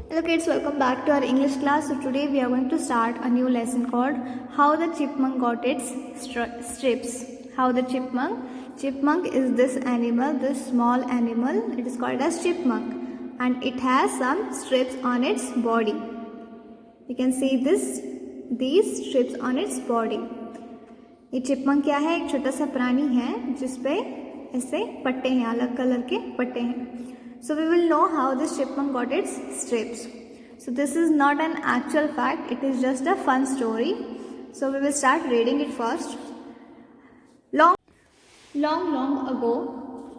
Hello kids, welcome back to our English class. So today we are going to start a new lesson called How the Chipmunk Got Its Strips. How the chipmunk is this animal, this small animal. It is called as chipmunk and it has some strips on its body. You can see these strips on its body. ये chipmunk क्या है? एक छोटा सा प्राणी है जिसपे ऐसे पट्टे हैं, अलग कलर के पट्टे हैं. So we will know how this chipmunk got its strips. So this is not an actual fact, it is just a fun story. So we will start reading it first. Long ago,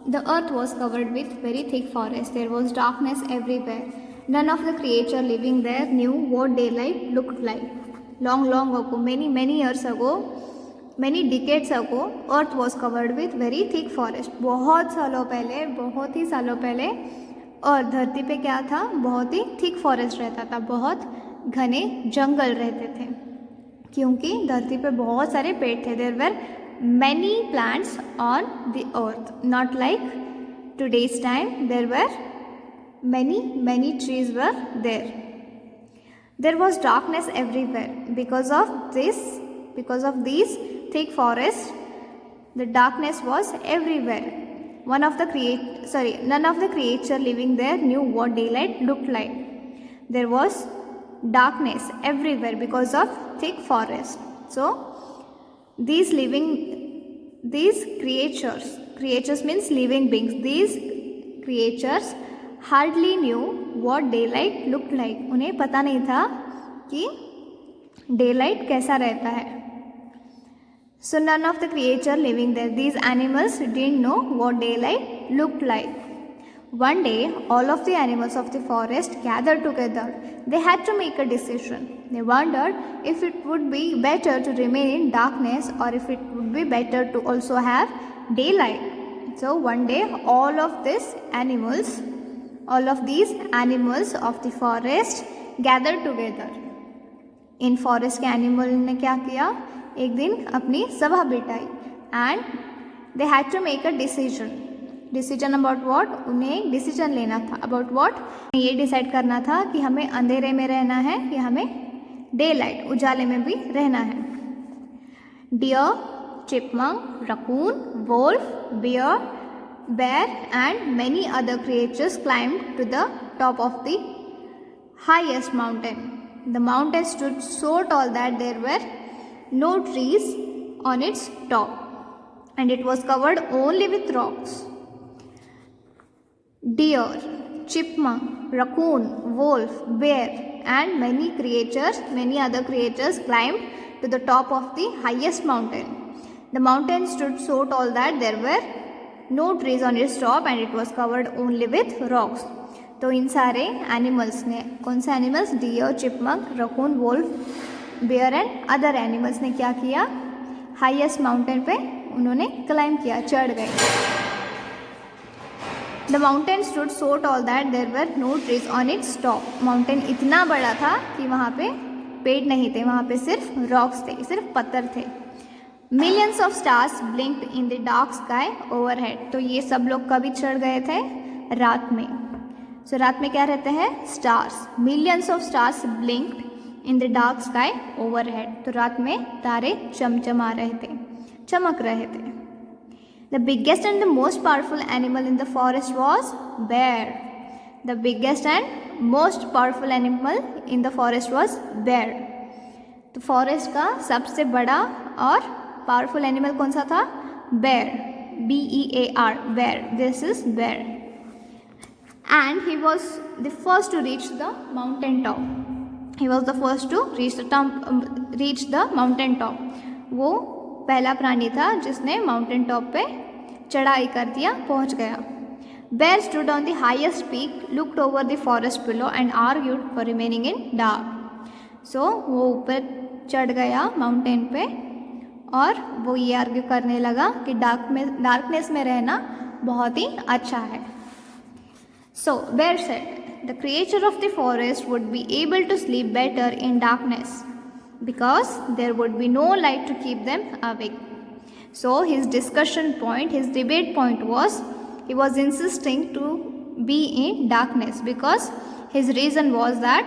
the earth was covered with very thick forest. There was darkness everywhere. None of the creatures living there knew what daylight looked like. Long ago, many years ago, many decades ago, earth was covered with very thick forest. बहुत ही सालों पहले और धरती पे क्या था? बहुत ही thick forest रहता था, बहुत घने जंगल रहते थे, क्योंकि धरती पे बहुत सारे पेड़ थे. There were many plants on the earth, not like today's time. There were many trees were there. There was darkness everywhere because of this thick forest. The darkness was everywhere. None of the creature living there knew what daylight looked like. There was darkness everywhere because of thick forest. So these creatures means living beings. These creatures hardly knew what daylight looked like. उन्हें पता नहीं था कि daylight कैसा रहता है. So none of the creature living there, these animals didn't know what daylight looked like. One day, all of the animals of the forest gathered together. They had to make a decision. They wondered if it would be better to remain in darkness or if it would be better to also have daylight. So one day, all of these animals of the forest gathered together. इन forest के animal ने क्या किया? एक दिन अपनी सभा बिठाई and they had to make a decision about what. उन्हें एक डिसीजन लेना था. About what? ये डिसाइड करना था कि हमें अंधेरे में रहना है या हमें डे लाइट, उजाले में भी रहना है. Deer, chipmunk, raccoon, wolf, bear and many other creatures climbed to the top of the highest mountain. The mountain stood so tall that there were no trees on its top, and it was covered only with rocks. Deer, chipmunk, raccoon, wolf, bear, and many other creatures climbed to the top of the highest mountain. The mountain stood so tall that there were no trees on its top, and it was covered only with rocks. तो इन सारे animals ने, कौन से animals? Deer, chipmunk, raccoon, wolf, bear and other animals ने क्या किया? Highest mountain पे उन्होंने क्लाइंब किया, चढ़ गए. The mountain stood so tall that there were no trees on its top. Mountain इतना बड़ा था कि वहाँ पे पेड़ नहीं थे, वहाँ पे सिर्फ रॉक्स थे, सिर्फ पत्थर थे. Millions of stars ब्लिंक्ड in the dark sky overhead. तो ये सब लोग कभी चढ़ गए थे? रात में. सो रात में क्या रहते हैं? Stars. Millions of stars ब्लिंक्ड in the dark sky overhead. तो रात में तारे चमचमा रहे थे, चमक रहे थे. The biggest and the most powerful animal in the forest was bear. The biggest and most powerful animal in the forest was bear. तो फॉरेस्ट का सबसे बड़ा और पावरफुल एनिमल कौन सा था? Bear. BEAR, bear. This is bear. And he was the first to reach the mountain top. He was the first to reach the mountain top. वो पहला प्राणी था जिसने माउंटेन टॉप पे चढ़ाई कर दिया, पहुंच गया. Bear stood on the highest peak, looked over the forest below and argued for remaining in dark. So वो ऊपर चढ़ गया माउंटेन पे और वो ये आर्ग्यू करने लगा कि डार्कनेस में रहना बहुत ही अच्छा है. So Bear said, the creature of the forest would be able to sleep better in darkness because there would be no light to keep them awake. So his debate point was, he was insisting to be in darkness because His reason was that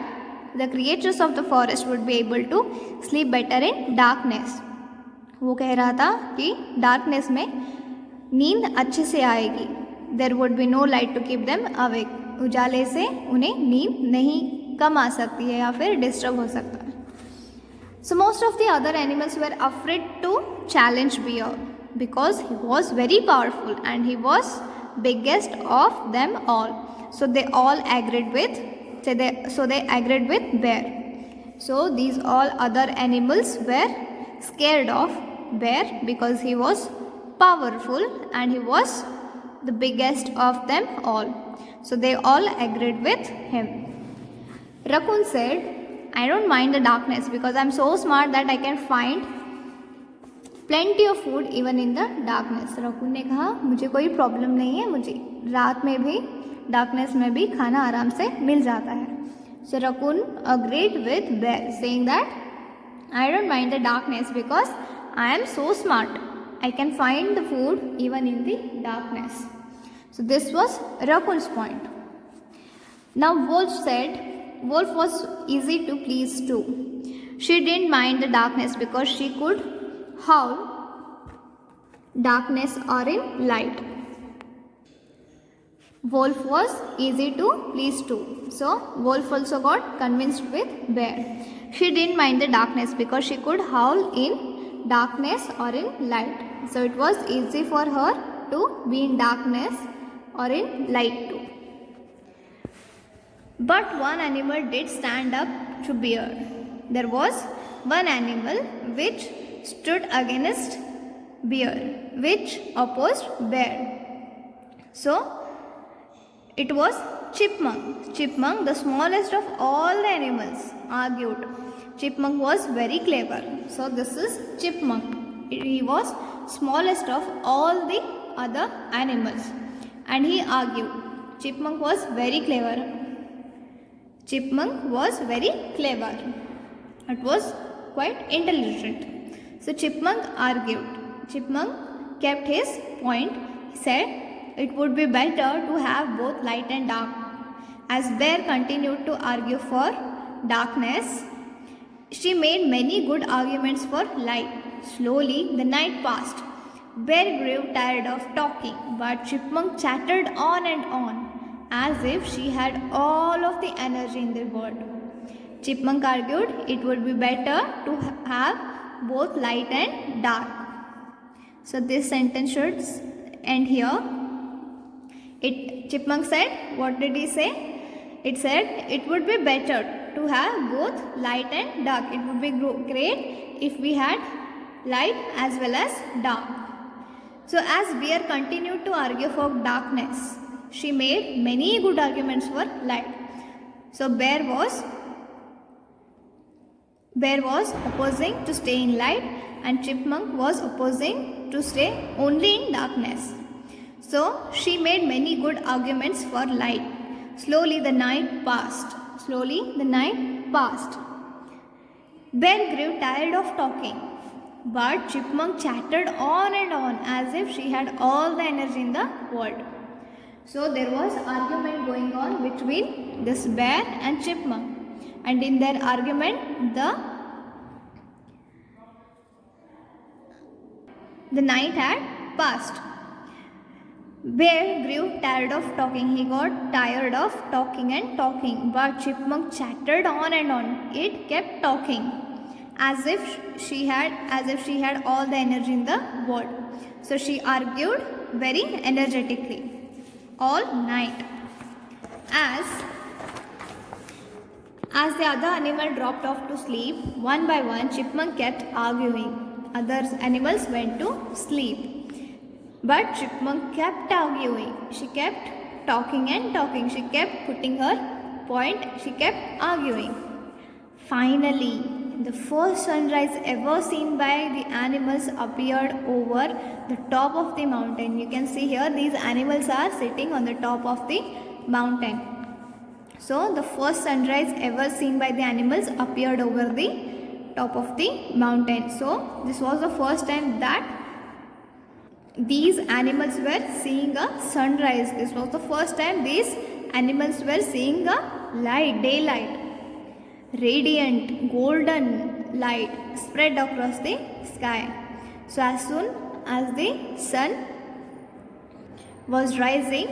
the creatures of the forest would be able to sleep better in darkness. वो कह रहा था कि darkness में नींद अच्छे से आएगी. There would be no light to keep them awake. उजाले से उन्हें नींद नहीं कम आ सकती है या फिर डिस्टर्ब हो सकता है. So most of the other animals were afraid to challenge bear because he was very powerful and he was biggest of them all. So they all agreed with bear. So these all other animals were scared of bear because he was powerful and he was the biggest of them all. So they all agreed with him. Raccoon said, I don't mind the darkness because I'm so smart that I can find plenty of food even in the darkness. Raccoon ने कहा मुझे कोई problem नहीं है, मुझे रात में भी डार्कनेस में भी खाना आराम से मिल जाता है. So Raccoon agreed with bear saying that I don't mind the darkness because I am so smart. I can find the food even in the darkness. So this was Raccoon's point. Now Wolf said, Wolf was easy to please too. She didn't mind the darkness because she could howl darkness or in light. Wolf was easy to please too. So Wolf also got convinced with bear. She didn't mind the darkness because she could howl in darkness or in light. So it was easy for her to be in darkness or in light too. But one animal did stand up to bear. There was one animal which stood against bear, which opposed bear. So it was Chipmunk. Chipmunk, the smallest of all the animals, argued. Chipmunk was very clever. So this is Chipmunk. He was smallest of all the other animals. And he argued. Chipmunk was very clever. Chipmunk was very clever. It was quite intelligent. So Chipmunk argued. Chipmunk kept his point. He said it would be better to have both light and dark. As bear continued to argue for darkness, she made many good arguments for light. Slowly the night passed. Bear grew tired of talking, but Chipmunk chattered on and on, as if she had all of the energy in the world. Chipmunk argued it would be better to have both light and dark. So this sentence should end here. Chipmunk said, what did he say? It said it would be better to have both light and dark. It would be great if we had light as well as dark. So as bear continued to argue for darkness, she made many good arguments for light. So bear was opposing to stay in light and Chipmunk was opposing to stay only in darkness. So she made many good arguments for light. Slowly the night passed. Bear grew tired of talking, but Chipmunk chattered on and on as if she had all the energy in the world. So there was argument going on between this bear and Chipmunk, and in their argument the night had passed. Bear grew tired of talking. He got tired of talking and talking, but Chipmunk chattered on and on. It kept talking as if she had all the energy in the world. So she argued very energetically all night. As the other animal dropped off to sleep, one by one Chipmunk kept arguing. Other animals went to sleep. But Chipmunk kept arguing. She kept talking and talking. She kept putting her point. She kept arguing. Finally, the first sunrise ever seen by the animals appeared over the top of the mountain. You can see here these animals are sitting on the top of the mountain. So the first sunrise ever seen by the animals appeared over the top of the mountain. So this was the first time that these animals were seeing a sunrise. This was the first time these animals were seeing a light, daylight, radiant golden light spread across the sky. So as soon as the sun was rising,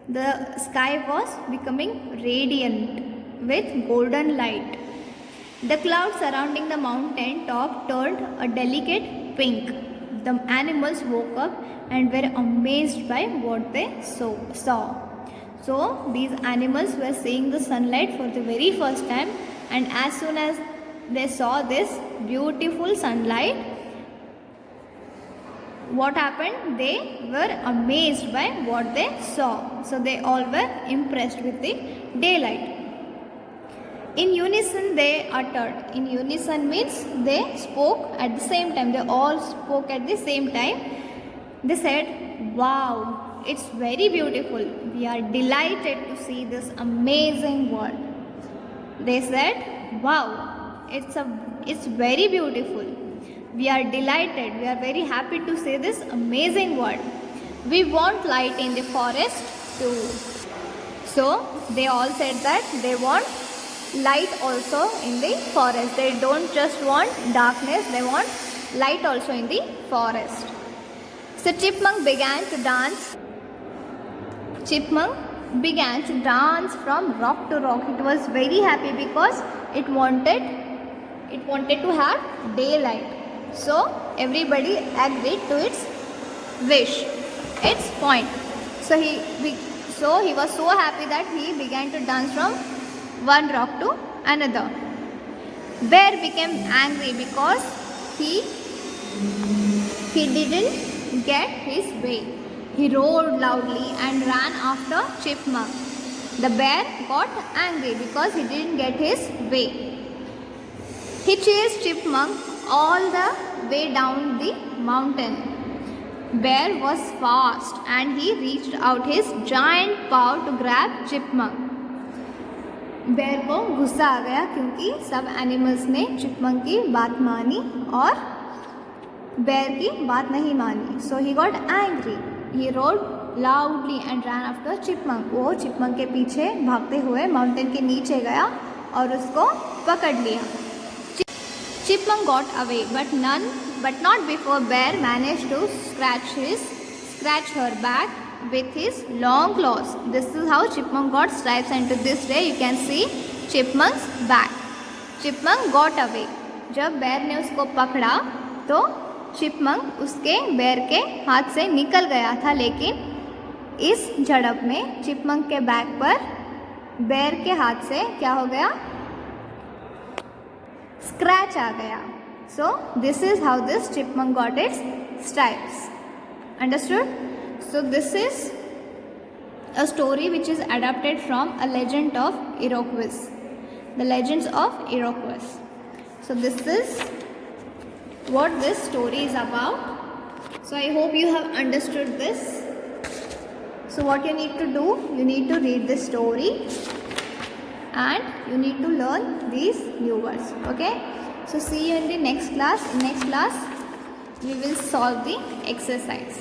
the sky was becoming radiant with golden light. The clouds surrounding the mountain top turned a delicate pink. The animals woke up and were amazed by what they saw. So these animals were seeing the sunlight for the very first time, and as soon as they saw this beautiful sunlight, what happened? They were amazed by what they saw. So they all were impressed with the daylight. In unison they uttered. In unison means they spoke at the same time. They all spoke at the same time. They said, "Wow, it's very beautiful. We are delighted to see this amazing world." They said, "Wow, it's very beautiful. We are delighted. We are very happy to see this amazing world. We want light in the forest too." So they all said that they want light also in the forest. They don't just want darkness, they want light also in the forest. So Chipmunk began to dance. Chipmunk began to dance from rock to rock. It was very happy because it wanted to have daylight. So everybody agreed to its wish, its point. So he was so happy that he began to dance from one rock to another. Bear became angry because he didn't get his way. He roared loudly and ran after Chipmunk. The bear got angry because he didn't get his way. He chased Chipmunk all the way down the mountain. Bear was fast and he reached out his giant paw to grab Chipmunk. Bear को गुस्सा आ गया क्योंकि सब animals ने chipmunk की बात मानी और बेयर की बात नहीं मानी. So he got angry. He rode loudly and ran after chipmunk. वो चिपमंक के पीछे भागते हुए माउंटेन के नीचे गया और उसको पकड़ लिया. Chipmunk got away but not before bear managed to scratch her back with his long claws. This is how Chipmunk got stripes, and to this day you can see Chipmunk's back. Chipmunk got away. जब बेर ने उसको पकड़ा तो chipmunk उसके बेर के हाथ से निकल गया था, लेकिन इस झड़प में चिपमंक के बैक पर बेर के हाथ से क्या हो गया? स्क्रैच आ गया. So this is how this chipmunk got its stripes. Understood? So this is a story which is adapted from a legend of Iroquois. The legends of Iroquois. So this is what this story is about. So I hope you have understood this. So what you need to do, you need to read this story and you need to learn these new words. Okay? So see you in the next class. In next class we will solve the exercise.